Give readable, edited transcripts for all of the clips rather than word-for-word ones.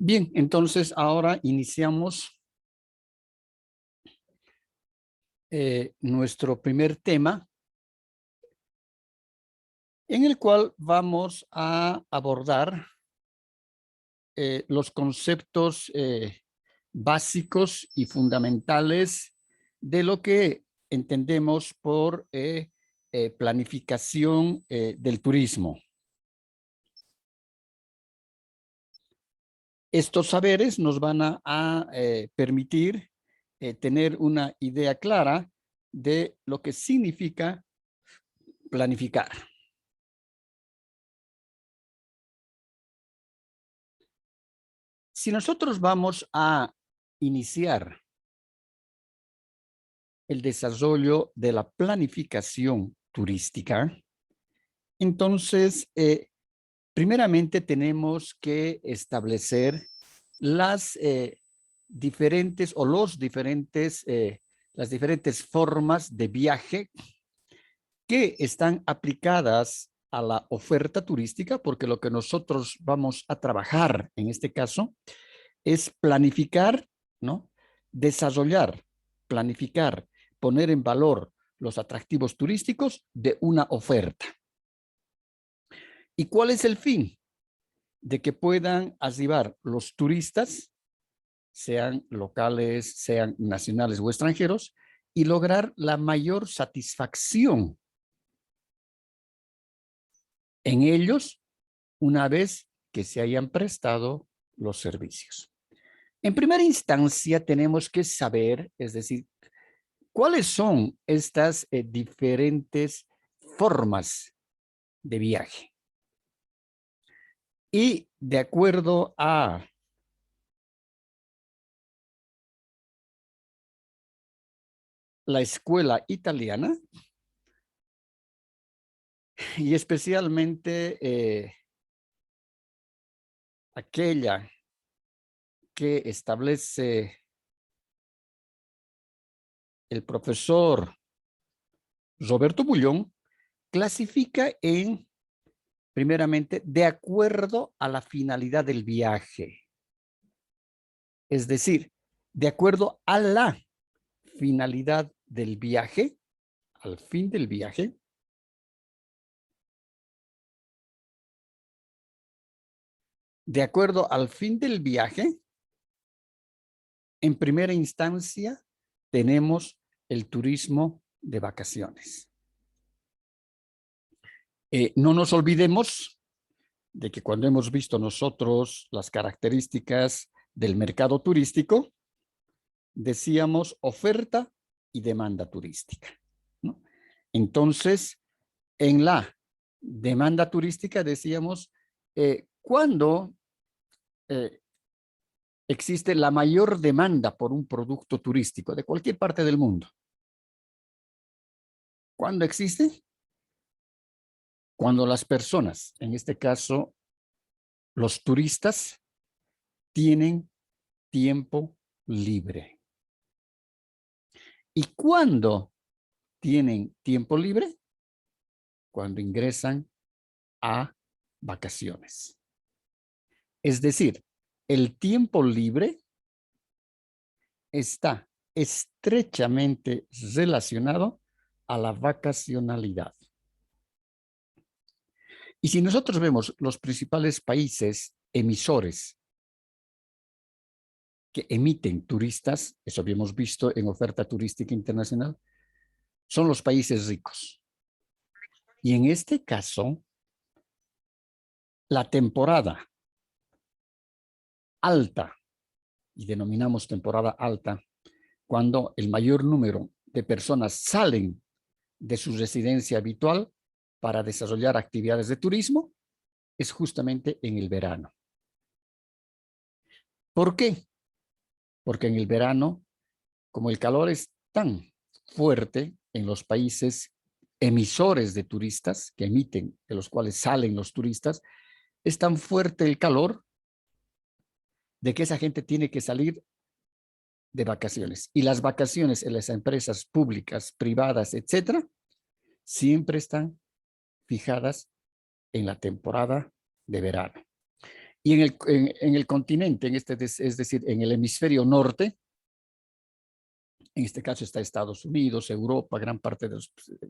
Bien, entonces ahora iniciamos nuestro primer tema, en el cual vamos a abordar los conceptos básicos y fundamentales de lo que entendemos por planificación del turismo. Estos saberes nos van a permitir tener una idea clara de lo que significa planificar. Si nosotros vamos a iniciar el desarrollo de la planificación turística, entonces, primeramente tenemos que establecer las diferentes o las diferentes formas de viaje que están aplicadas a la oferta turística, porque lo que nosotros vamos a trabajar en este caso es planificar, ¿no? Desarrollar, planificar, poner en valor los atractivos turísticos de una oferta. ¿Y cuál es el fin? De que puedan arribar los turistas, sean locales, sean nacionales o extranjeros, y lograr la mayor satisfacción en ellos una vez que se hayan prestado los servicios. En primera instancia tenemos que saber, es decir, cuáles son estas diferentes formas de viaje. Y de acuerdo a la escuela italiana, y especialmente aquella que establece el profesor Roberto Bullón, clasifica primeramente, de acuerdo a la finalidad del viaje. Es decir, de acuerdo a la finalidad del viaje, al fin del viaje, de acuerdo al fin del viaje, en primera instancia tenemos el turismo de vacaciones. No nos olvidemos de que cuando hemos visto nosotros las características del mercado turístico, decíamos oferta y demanda turística, ¿no? Entonces, en la demanda turística decíamos, cuando existe la mayor demanda por un producto turístico de cualquier parte del mundo. ¿Cuándo existe? Cuando las personas, en este caso, los turistas, tienen tiempo libre. ¿Y cuándo tienen tiempo libre? Cuando ingresan a vacaciones. Es decir, el tiempo libre está estrechamente relacionado a la vacacionalidad. Y si nosotros vemos los principales países emisores que emiten turistas, eso habíamos visto en oferta turística internacional, son los países ricos. Y en este caso, la temporada alta, y denominamos temporada alta, cuando el mayor número de personas salen de su residencia habitual para desarrollar actividades de turismo, es justamente en el verano. ¿Por qué? Porque en el verano, como el calor es tan fuerte en los países emisores de turistas, que emiten, de los cuales salen los turistas, es tan fuerte el calor de que esa gente tiene que salir de vacaciones. Y las vacaciones en las empresas públicas, privadas, etcétera, siempre están fijadas en la temporada de verano. Y en el continente, es decir, en el hemisferio norte, en este caso está Estados Unidos, Europa, gran parte de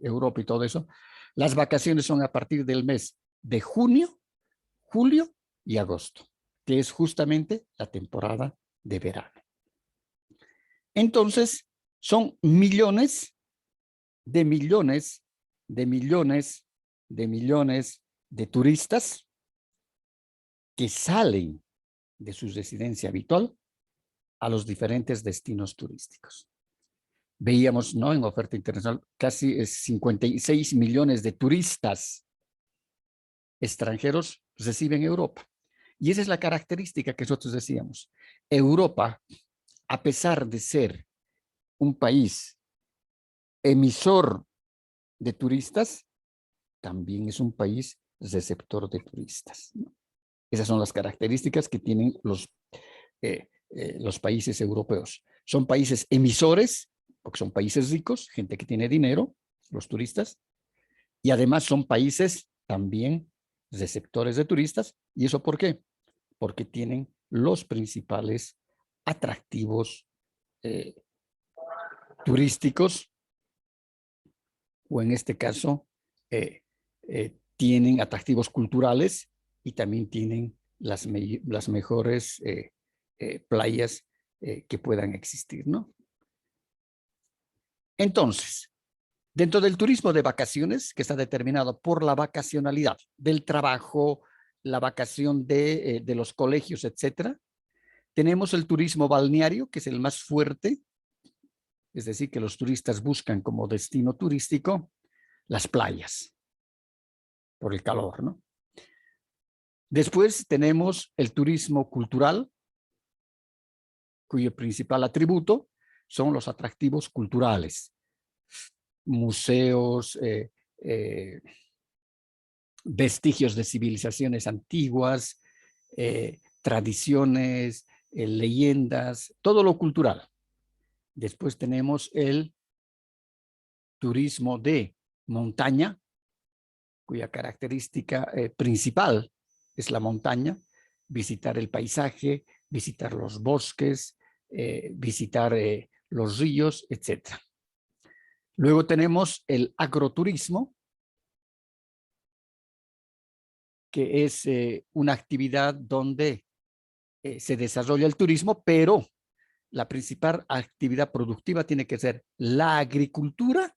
Europa y todo eso, las vacaciones son a partir del mes de junio, julio y agosto, que es justamente la temporada de verano. Entonces, son millones de millones de millones de millones de turistas que salen de su residencia habitual a los diferentes destinos turísticos. Veíamos, ¿no?, en oferta internacional, casi 56 millones de turistas extranjeros reciben Europa. Y esa es la característica que nosotros decíamos. Europa, a pesar de ser un país emisor de turistas, también es un país receptor de turistas, ¿no? Esas son las características que tienen los países europeos. Son países emisores, porque son países ricos, gente que tiene dinero, los turistas, y además son países también receptores de turistas. ¿Y eso por qué? Porque tienen los principales atractivos turísticos, o en este caso, tienen atractivos culturales y también tienen las mejores playas que puedan existir, ¿no? Entonces, dentro del turismo de vacaciones, que está determinado por la vacacionalidad del trabajo, la vacación de los colegios, etcétera, tenemos el turismo balneario, que es el más fuerte, es decir, que los turistas buscan como destino turístico las playas, por el calor, ¿no? Después tenemos el turismo cultural, cuyo principal atributo son los atractivos culturales, museos, vestigios de civilizaciones antiguas, tradiciones, leyendas, todo lo cultural. Después tenemos el turismo de montaña, cuya característica principal es la montaña, visitar el paisaje, visitar los bosques, visitar los ríos, etc. Luego tenemos el agroturismo, que es una actividad donde se desarrolla el turismo, pero la principal actividad productiva tiene que ser la agricultura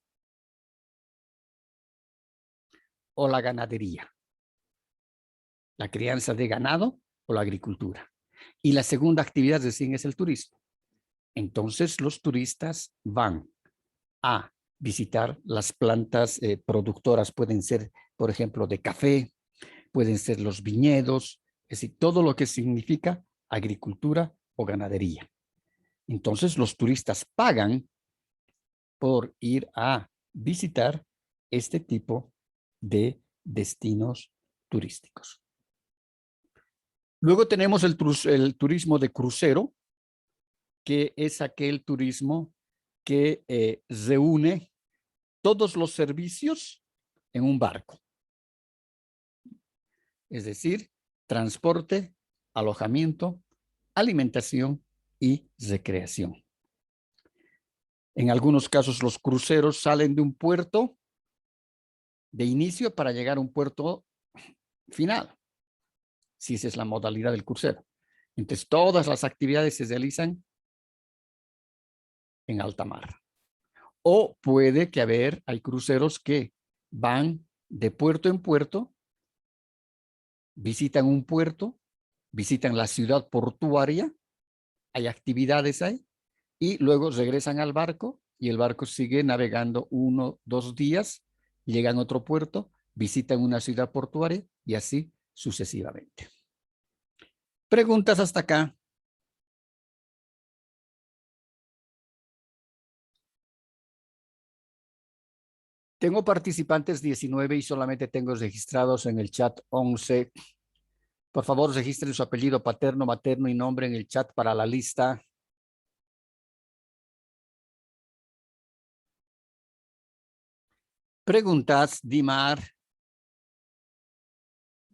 o la ganadería, la crianza de ganado o la agricultura. Y la segunda actividad recién es el turismo. Entonces los turistas van a visitar las plantas productoras, pueden ser, por ejemplo, de café, pueden ser los viñedos, es decir, todo lo que significa agricultura o ganadería. Entonces los turistas pagan por ir a visitar este tipo de destinos turísticos. Luego tenemos el turismo de crucero, que es aquel turismo que reúne todos los servicios en un barco. Es decir, transporte, alojamiento, alimentación y recreación. En algunos casos los cruceros salen de un puerto de inicio para llegar a un puerto final, si esa es la modalidad del crucero. Entonces todas las actividades se realizan en alta mar. O puede que hay cruceros que van de puerto en puerto, visitan un puerto, visitan la ciudad portuaria, hay actividades ahí, y luego regresan al barco y el barco sigue navegando 1, 2 días, llegan a otro puerto, visitan una ciudad portuaria y así sucesivamente. ¿Preguntas hasta acá? Tengo participantes 19 y solamente tengo registrados en el chat 11. Por favor, registren su apellido paterno, materno y nombre en el chat para la lista. Preguntas, Dimar,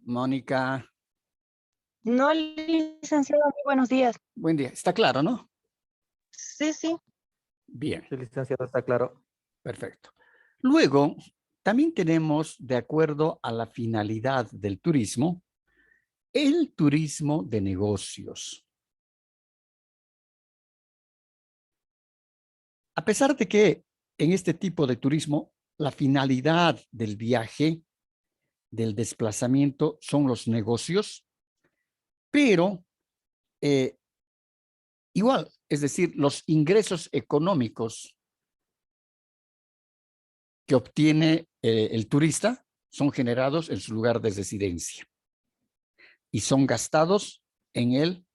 Mónica, No, licenciado, muy buenos días. Buen día. Está claro, ¿no? Sí, sí. Bien, Sí, licenciado, está claro. perfecto. Luego, también tenemos, de acuerdo a la finalidad del turismo, el turismo de negocios. A pesar de que en este tipo de turismo, la finalidad del viaje, del desplazamiento, son los negocios, pero igual, es decir, los ingresos económicos que obtiene el turista son generados en su lugar de residencia y son gastados en el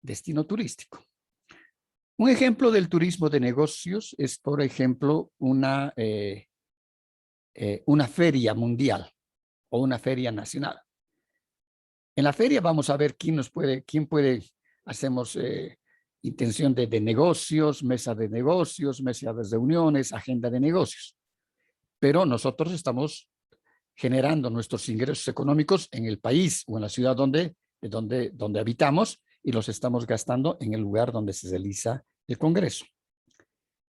destino turístico. Un ejemplo del turismo de negocios es, por ejemplo, una feria mundial o una feria nacional. En la feria vamos a ver quién puede, hacemos intención de negocios, mesa de negocios, mesa de reuniones, agenda de negocios. Pero nosotros estamos generando nuestros ingresos económicos en el país o en la ciudad donde habitamos y los estamos gastando en el lugar donde se realiza el congreso.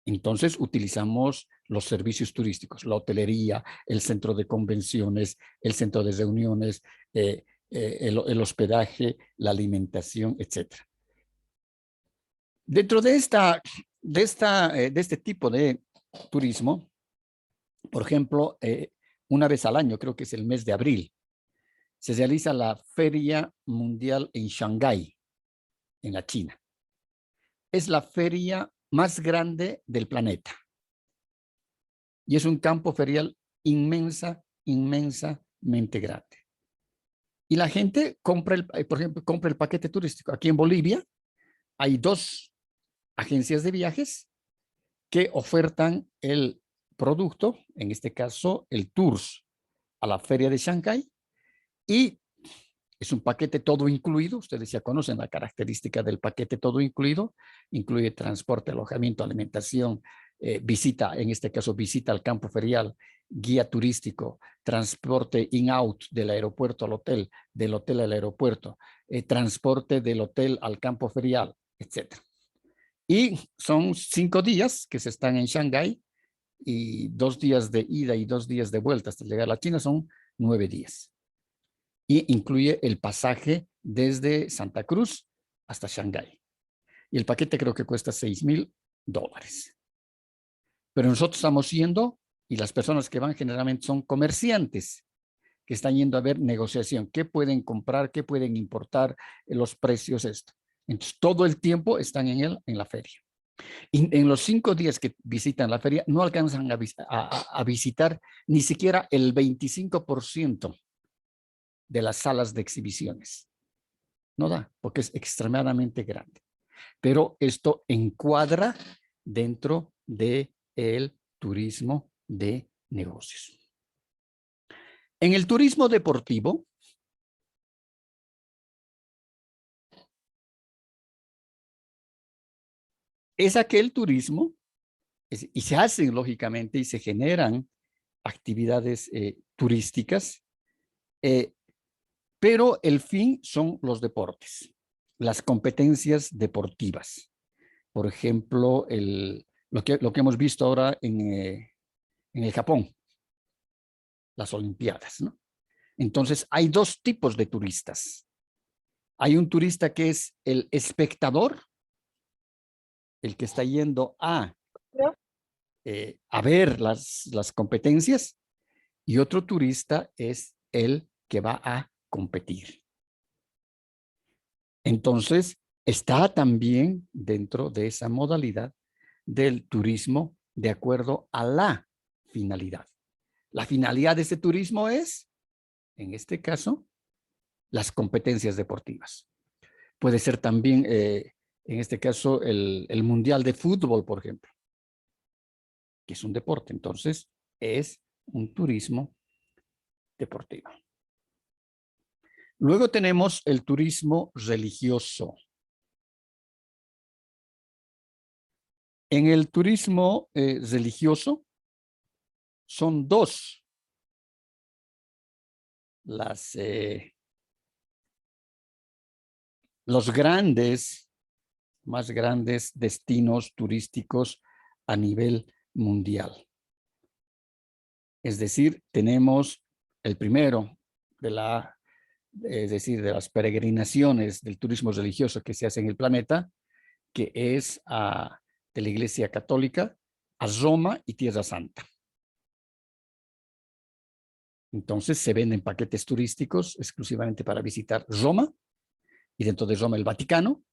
Entonces utilizamos los servicios turísticos, la hotelería, el centro de convenciones, el centro de reuniones, el hospedaje, la alimentación, etc. Dentro de este tipo de turismo, por ejemplo, una vez al año, creo que es el mes de abril, se realiza la Feria Mundial en Shanghái, en la China. Es la feria más grande del planeta. Y es un campo ferial inmensamente grande. Y la gente compra, por ejemplo, compra el paquete turístico. Aquí en Bolivia hay 2 agencias de viajes que ofertan el producto, en este caso el tours a la feria de Shanghái, y es un paquete todo incluido. Ustedes ya conocen la característica del paquete todo incluido. Incluye transporte, alojamiento, alimentación, visita, en este caso visita al campo ferial, guía turístico, transporte in-out del aeropuerto al hotel, del hotel al aeropuerto, transporte del hotel al campo ferial, etc. Y son 5 días que se están en Shanghái y 2 días de ida y 2 días de vuelta hasta llegar a la China, son 9 días. Y incluye el pasaje desde Santa Cruz hasta Shanghái. Y el paquete creo que cuesta $6,000. Pero nosotros estamos yendo y las personas que van generalmente son comerciantes que están yendo a ver negociación, qué pueden comprar, qué pueden importar, los precios, esto. Entonces, todo el tiempo están en la feria. Y en los 5 días que visitan la feria, no alcanzan a visitar ni siquiera el 25% de las salas de exhibiciones. No da, porque es extremadamente grande. Pero esto encuadra dentro del turismo de negocios. En el turismo deportivo, es aquel turismo, y se hacen lógicamente y se generan actividades turísticas, pero el fin son los deportes, las competencias deportivas. Por ejemplo, lo que hemos visto ahora en el Japón, las Olimpiadas, ¿no? Entonces, hay 2 tipos de turistas. Hay un turista que es el espectador, el que está yendo a ver las competencias, y otro turista es el que va a competir. Entonces, está también dentro de esa modalidad del turismo de acuerdo a la finalidad. La finalidad de este turismo es, en este caso, las competencias deportivas. Puede ser también, en este caso, el Mundial de Fútbol, por ejemplo, que es un deporte. Entonces, es un turismo deportivo. Luego tenemos el turismo religioso. En el turismo religioso son 2 las los más grandes destinos turísticos a nivel mundial. Es decir, tenemos el primero de las peregrinaciones del turismo religioso que se hace en el planeta, que es de la Iglesia Católica a Roma y Tierra Santa. Entonces se venden paquetes turísticos exclusivamente para visitar Roma y dentro de Roma el Vaticano,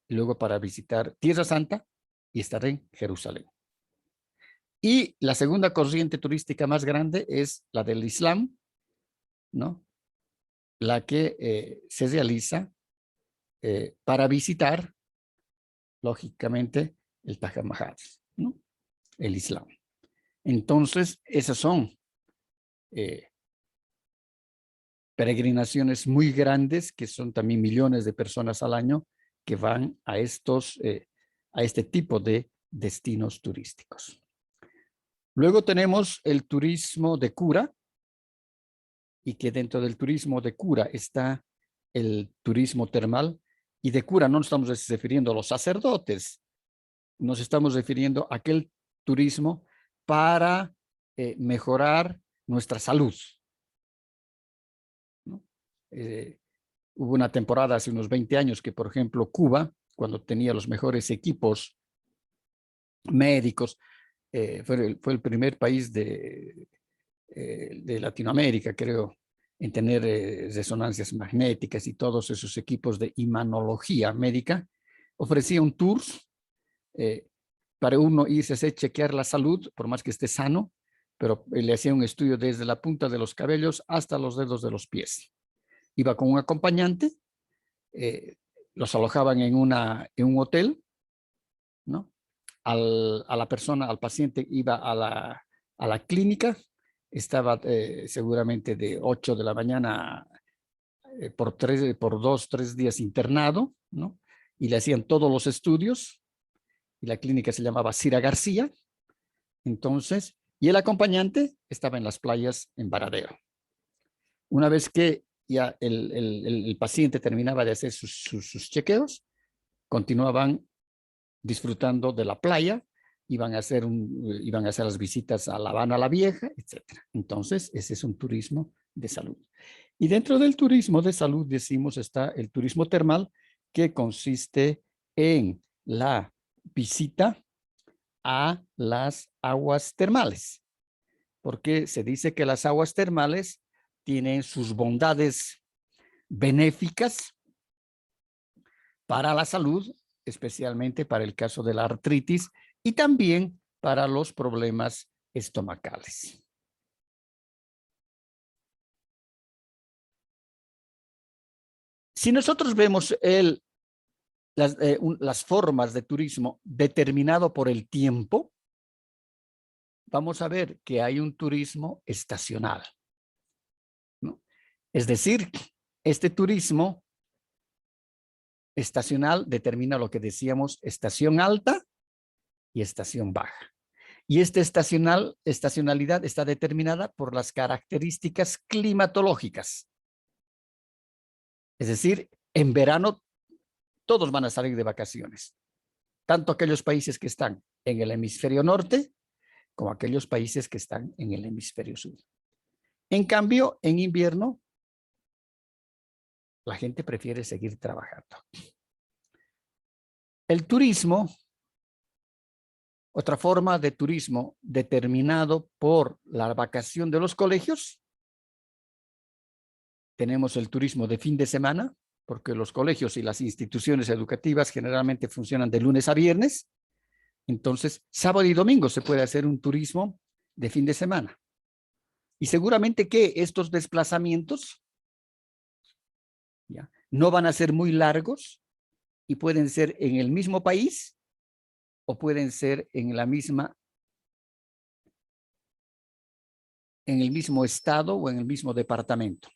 y luego para visitar Tierra Santa y estar en Jerusalén. Y la segunda corriente turística más grande es la del Islam, ¿no? La que se realiza para visitar, lógicamente, el Taj Mahal, ¿no? El Islam. Entonces, esas son peregrinaciones muy grandes, que son también millones de personas al año que van a este tipo de destinos turísticos. Luego tenemos el turismo de cura, y que dentro del turismo de cura está el turismo termal. Y de cura no nos estamos refiriendo a los sacerdotes, nos estamos refiriendo a aquel turismo para mejorar nuestra salud, ¿no? Hubo una temporada hace unos 20 años que, por ejemplo, Cuba, cuando tenía los mejores equipos médicos, fue el primer país de Latinoamérica, creo, en tener resonancias magnéticas y todos esos equipos de imanología médica. Ofrecía un tour para uno irse a chequear la salud, por más que esté sano, pero le hacía un estudio desde la punta de los cabellos hasta los dedos de los pies. Iba con un acompañante, los alojaban en un hotel, ¿no? Al paciente iba a la clínica, estaba seguramente de 8 de la mañana por 2, 3 días internado, ¿no? Y le hacían todos los estudios, y la clínica se llamaba Cira García. Entonces, y el acompañante estaba en las playas en Varadero. Una vez que ya el paciente terminaba de hacer sus chequeos, continuaban disfrutando de la playa, iban a hacer las visitas a La Habana la Vieja, etc. Entonces, ese es un turismo de salud. Y dentro del turismo de salud, decimos, está el turismo termal, que consiste en la visita a las aguas termales, porque se dice que las aguas termales tienen sus bondades benéficas para la salud, especialmente para el caso de la artritis y también para los problemas estomacales. Si nosotros vemos las formas de turismo determinado por el tiempo, vamos a ver que hay un turismo estacional, ¿no? Es decir, este turismo estacional determina lo que decíamos, estación alta y estación baja. Y esta estacionalidad está determinada por las características climatológicas. Es decir, en verano todos van a salir de vacaciones, tanto aquellos países que están en el hemisferio norte como aquellos países que están en el hemisferio sur. En cambio, en invierno, la gente prefiere seguir trabajando. El turismo, otra forma de turismo determinado por la vacación de los colegios, tenemos el turismo de fin de semana, porque los colegios y las instituciones educativas generalmente funcionan de lunes a viernes. Entonces, sábado y domingo se puede hacer un turismo de fin de semana. Y seguramente que estos desplazamientos no van a ser muy largos y pueden ser en el mismo país o pueden ser en el mismo estado o en el mismo departamento.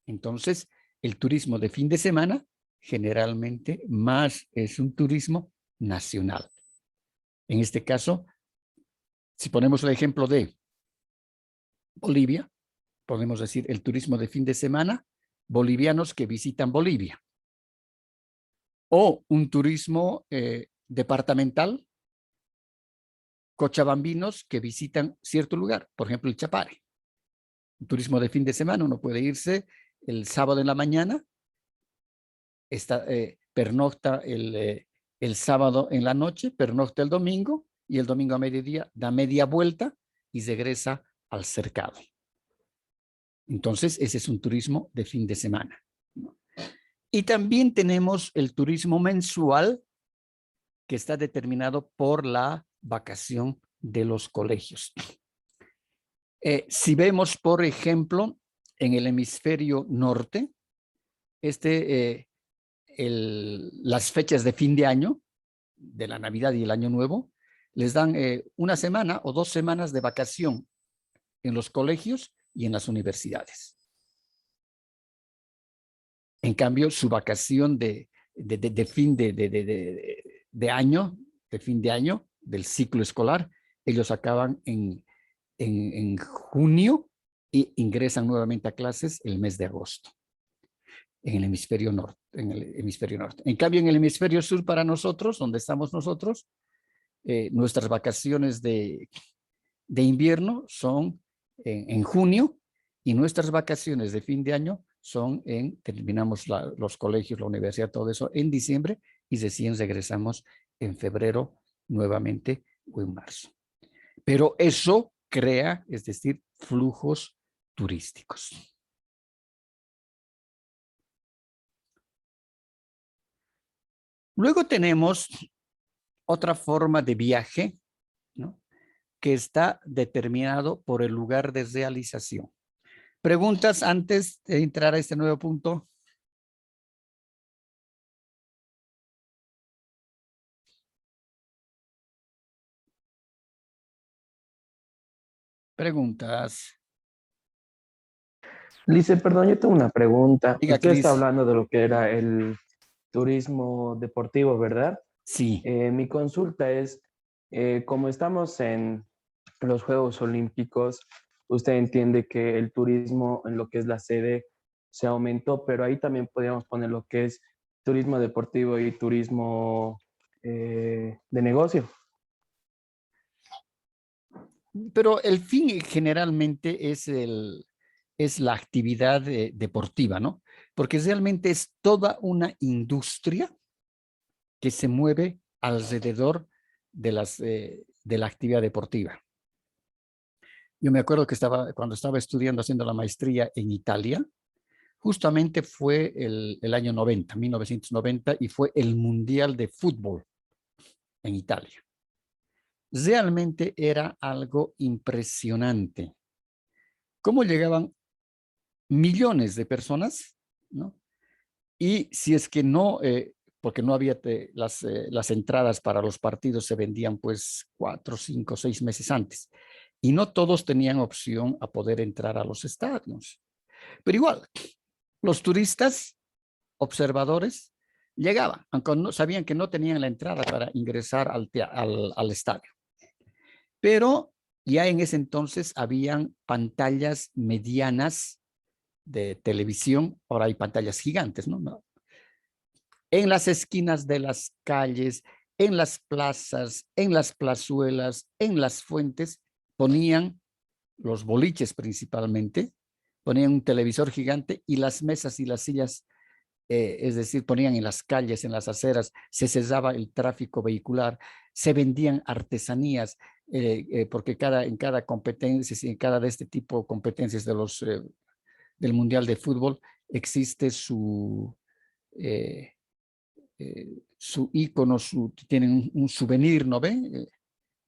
Entonces, el turismo de fin de semana generalmente más es un turismo nacional. En este caso, si ponemos el ejemplo de Bolivia, podemos decir el turismo de fin de semana, bolivianos que visitan Bolivia. o un turismo departamental, cochabambinos que visitan cierto lugar, por ejemplo, el Chapare. Un turismo de fin de semana, uno puede irse el sábado en la mañana, pernocta el sábado en la noche, pernocta el domingo y el domingo a mediodía da media vuelta y regresa al cercado. Entonces, ese es un turismo de fin de semana, ¿no? Y también tenemos el turismo mensual, que está determinado por la vacación de los colegios. Si vemos, por ejemplo, en el hemisferio norte, las fechas de fin de año, de la Navidad y el Año Nuevo, les dan una semana o 2 semanas de vacación en los colegios y en las universidades. En cambio, su vacación de fin de año, de fin de año, del ciclo escolar, ellos acaban en junio y ingresan nuevamente a clases el mes de agosto en el hemisferio norte. En cambio, en el hemisferio sur, para nosotros, donde estamos nosotros, nuestras vacaciones de invierno son en junio y nuestras vacaciones de fin de año son terminamos los colegios, la universidad, todo eso en diciembre y recién regresamos en febrero nuevamente o en marzo. Pero eso crea, es decir, flujos turísticos. Luego tenemos otra forma de viaje, ¿no?, que está determinado por el lugar de realización. ¿Preguntas antes de entrar a este nuevo punto? Preguntas. Lice, perdón, yo tengo una pregunta. Diga, Usted está Cris. hablando de lo que era el turismo deportivo, ¿verdad? Sí. Mi consulta es, como estamos en los Juegos Olímpicos, usted entiende que el turismo en lo que es la sede se aumentó, pero ahí también podríamos poner lo que es turismo deportivo y turismo de negocio. Pero el fin generalmente es la actividad deportiva, ¿no? Porque realmente es toda una industria que se mueve alrededor de la actividad deportiva. Yo me acuerdo que cuando estaba estudiando, haciendo la maestría en Italia, justamente fue el año 90, 1990, y fue el Mundial de Fútbol en Italia. Realmente era algo impresionante. ¿Cómo llegaban millones de personas, ¿no? Y si es que no, porque no había las entradas para los partidos se vendían pues 4, 5, 6 meses antes. Y no todos tenían opción a poder entrar a los estadios. Pero igual, los turistas, observadores, llegaban, aunque no, sabían que no tenían la entrada para ingresar al estadio. Pero ya en ese entonces habían pantallas medianas de televisión, ahora hay pantallas gigantes, ¿no? En las esquinas de las calles, en las plazas, en las plazuelas, en las fuentes, ponían los boliches principalmente, ponían un televisor gigante y las mesas y las sillas, es decir, ponían en las calles, en las aceras, se cesaba el tráfico vehicular, se vendían artesanías, porque en cada competencia, en cada de este tipo de competencias del Mundial de Fútbol, existe su ícono, tienen un souvenir, ¿no ve?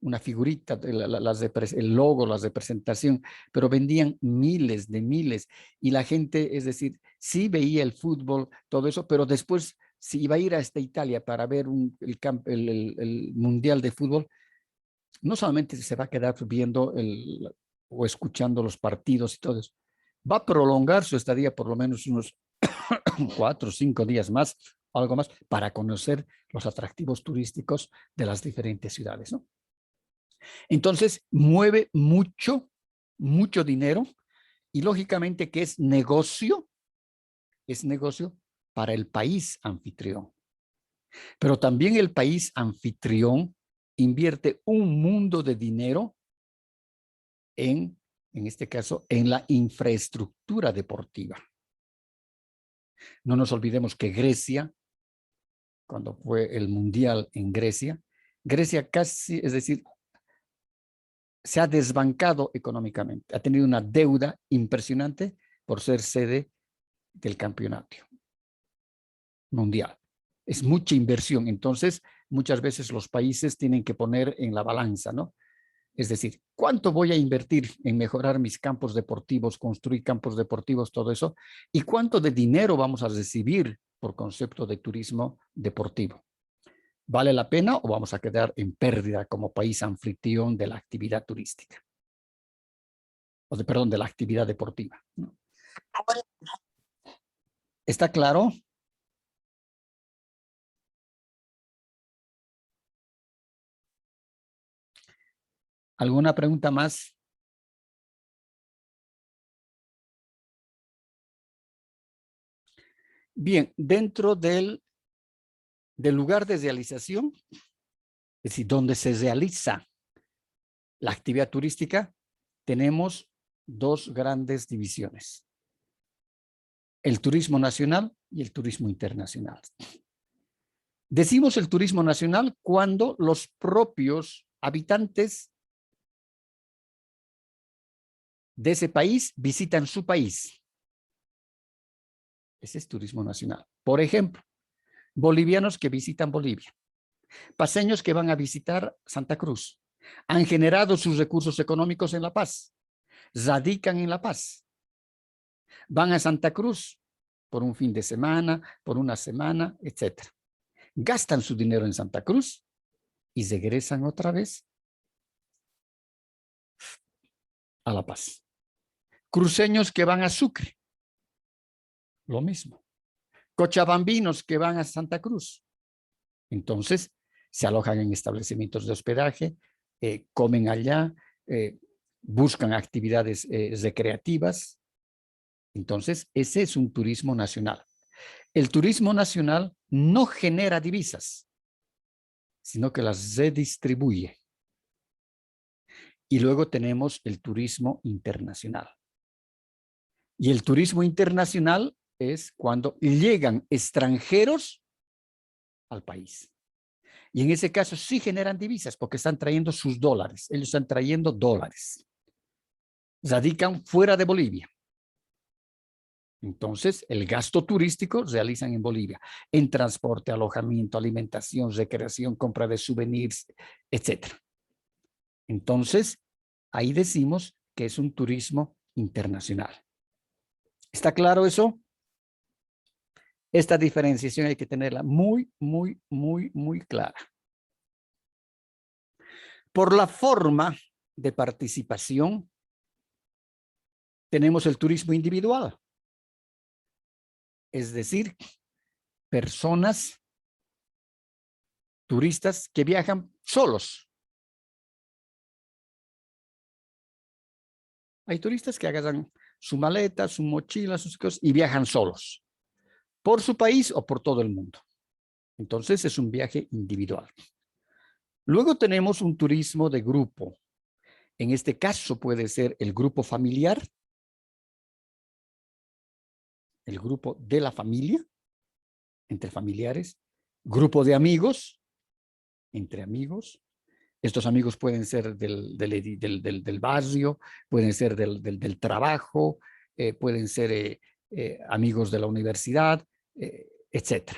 Una figurita, el logo, la representación, pero vendían miles de miles y la gente, es decir, sí veía el fútbol, todo eso, pero después si iba a ir a Italia para ver el Mundial de Fútbol, no solamente se va a quedar viendo o escuchando los partidos y todo eso, va a prolongar su estadía por lo menos unos 4 o 5 días más, algo más, para conocer los atractivos turísticos de las diferentes ciudades, ¿no? Entonces, mueve mucho, mucho dinero y lógicamente que es negocio para el país anfitrión. Pero también el país anfitrión invierte un mundo de dinero en este caso, en la infraestructura deportiva. No nos olvidemos que Grecia, cuando fue el Mundial en Grecia, Grecia casi, es decir, se ha desbancado económicamente, ha tenido una deuda impresionante por ser sede del campeonato mundial. Es mucha inversión, entonces muchas veces los países tienen que poner en la balanza, ¿no? Es decir, ¿cuánto voy a invertir en mejorar mis campos deportivos, construir campos deportivos, todo eso? ¿Y cuánto de dinero vamos a recibir por concepto de turismo deportivo? ¿Vale la pena o vamos a quedar en pérdida como país anfitrión de la actividad turística? Perdón, de la actividad deportiva, ¿no? ¿Está claro? ¿Alguna pregunta más? Bien, dentro del lugar de realización, es decir, donde se realiza la actividad turística, tenemos dos grandes divisiones: el turismo nacional y el turismo internacional. Decimos el turismo nacional cuando los propios habitantes de ese país visitan su país. Ese es turismo nacional. Por ejemplo, bolivianos que visitan Bolivia, paseños que van a visitar Santa Cruz, han generado sus recursos económicos en La Paz, radican en La Paz, van a Santa Cruz por un fin de semana, por una semana, etc. Gastan su dinero en Santa Cruz y regresan otra vez a La Paz. Cruceños que van a Sucre, lo mismo. Cochabambinos que van a Santa Cruz. Entonces, se alojan en establecimientos de hospedaje, comen allá, buscan actividades recreativas. Entonces, ese es un turismo nacional. El turismo nacional no genera divisas, sino que las redistribuye. Y luego tenemos el turismo internacional. Y el turismo internacional es cuando llegan extranjeros al país. Y en ese caso sí generan divisas porque están trayendo sus dólares. Ellos están trayendo dólares. Radican fuera de Bolivia. Entonces, el gasto turístico realizan en Bolivia, en transporte, alojamiento, alimentación, recreación, compra de souvenirs, etc. Entonces, ahí decimos que es un turismo internacional. ¿Está claro eso? Esta diferenciación hay que tenerla muy, muy, muy, muy clara. Por la forma de participación, tenemos el turismo individual. Es decir, personas, turistas que viajan solos. Hay turistas que agarran su maleta, su mochila, sus cosas y viajan solos, por su país o por todo el mundo. Entonces es un viaje individual. Luego tenemos un turismo de grupo. En este caso puede ser el grupo familiar, el grupo de la familia, entre familiares, grupo de amigos, entre amigos. Estos amigos pueden ser del barrio, pueden ser del trabajo, pueden ser amigos de la universidad, etc.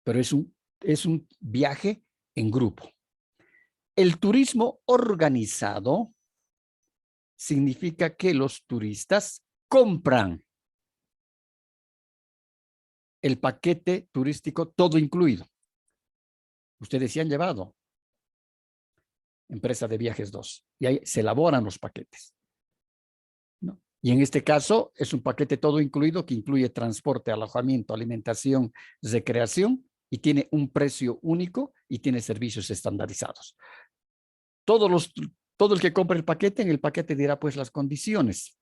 Pero es un viaje en grupo. El turismo organizado significa que los turistas compran el paquete turístico todo incluido. Ustedes se han llevado Empresa de Viajes 2 y ahí se elaboran los paquetes, ¿no? Y en este caso es un paquete todo incluido que incluye transporte, alojamiento, alimentación, recreación y tiene un precio único y tiene servicios estandarizados. Todo el que compre el paquete, en el paquete dirá pues las condiciones.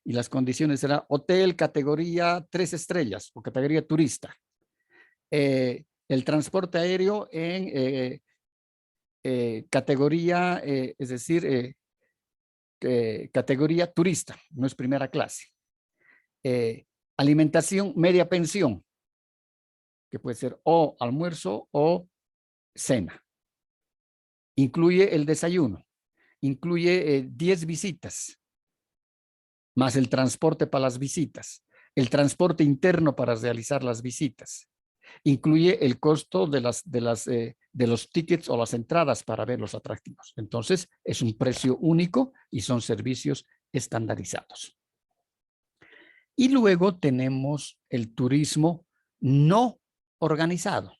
Y las condiciones serán hotel categoría 3 estrellas o categoría turista. El transporte aéreo en categoría, es decir, categoría turista, no es primera clase. Alimentación media pensión, que puede ser o almuerzo o cena. Incluye el desayuno, incluye 10 visitas, más el transporte para las visitas, el transporte interno para realizar las visitas. Incluye el costo de los tickets o las entradas para ver los atractivos. Entonces, es un precio único y son servicios estandarizados. Y luego tenemos el turismo no organizado.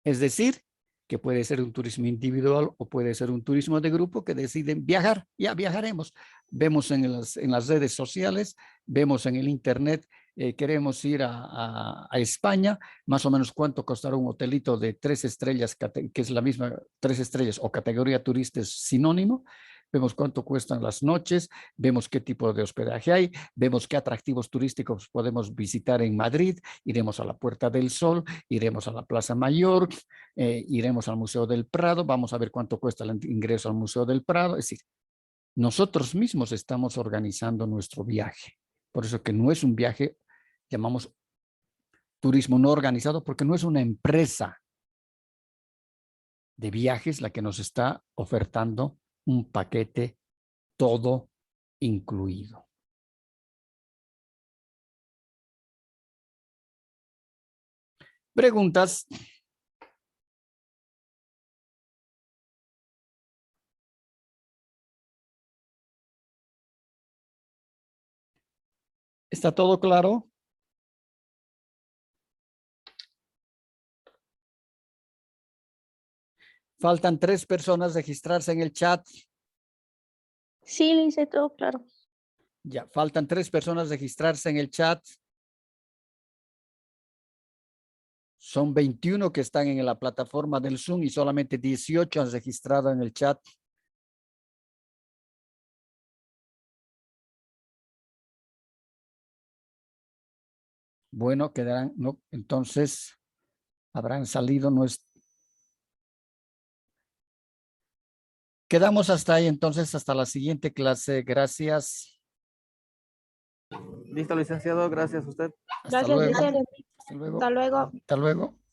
Es decir, que puede ser un turismo individual o puede ser un turismo de grupo que deciden viajar. Ya viajaremos. Vemos en las redes sociales, vemos en el internet, queremos ir a España, más o menos cuánto costará un hotelito de 3 estrellas, que es la misma 3 estrellas o categoría turista es sinónimo. Vemos cuánto cuestan las noches, vemos qué tipo de hospedaje hay, vemos qué atractivos turísticos podemos visitar en Madrid, iremos a la Puerta del Sol, iremos a la Plaza Mayor, iremos al Museo del Prado, vamos a ver cuánto cuesta el ingreso al Museo del Prado. Es decir, nosotros mismos estamos organizando nuestro viaje. Por eso que no es un viaje, llamamos turismo no organizado, porque no es una empresa de viajes la que nos está ofertando un paquete todo incluido. ¿Preguntas? ¿Está todo claro? Faltan 3 personas registrarse en el chat. Sí, le hice todo claro. Ya, faltan 3 personas registrarse en el chat. Son 21 que están en la plataforma del Zoom y solamente 18 han registrado en el chat. Bueno, quedarán, no, entonces habrán salido nuestros. Quedamos hasta ahí, entonces, hasta la siguiente clase. Gracias. Listo, licenciado. Gracias a usted. Hasta Gracias, luego. licenciado. Hasta luego. Hasta luego. Hasta luego.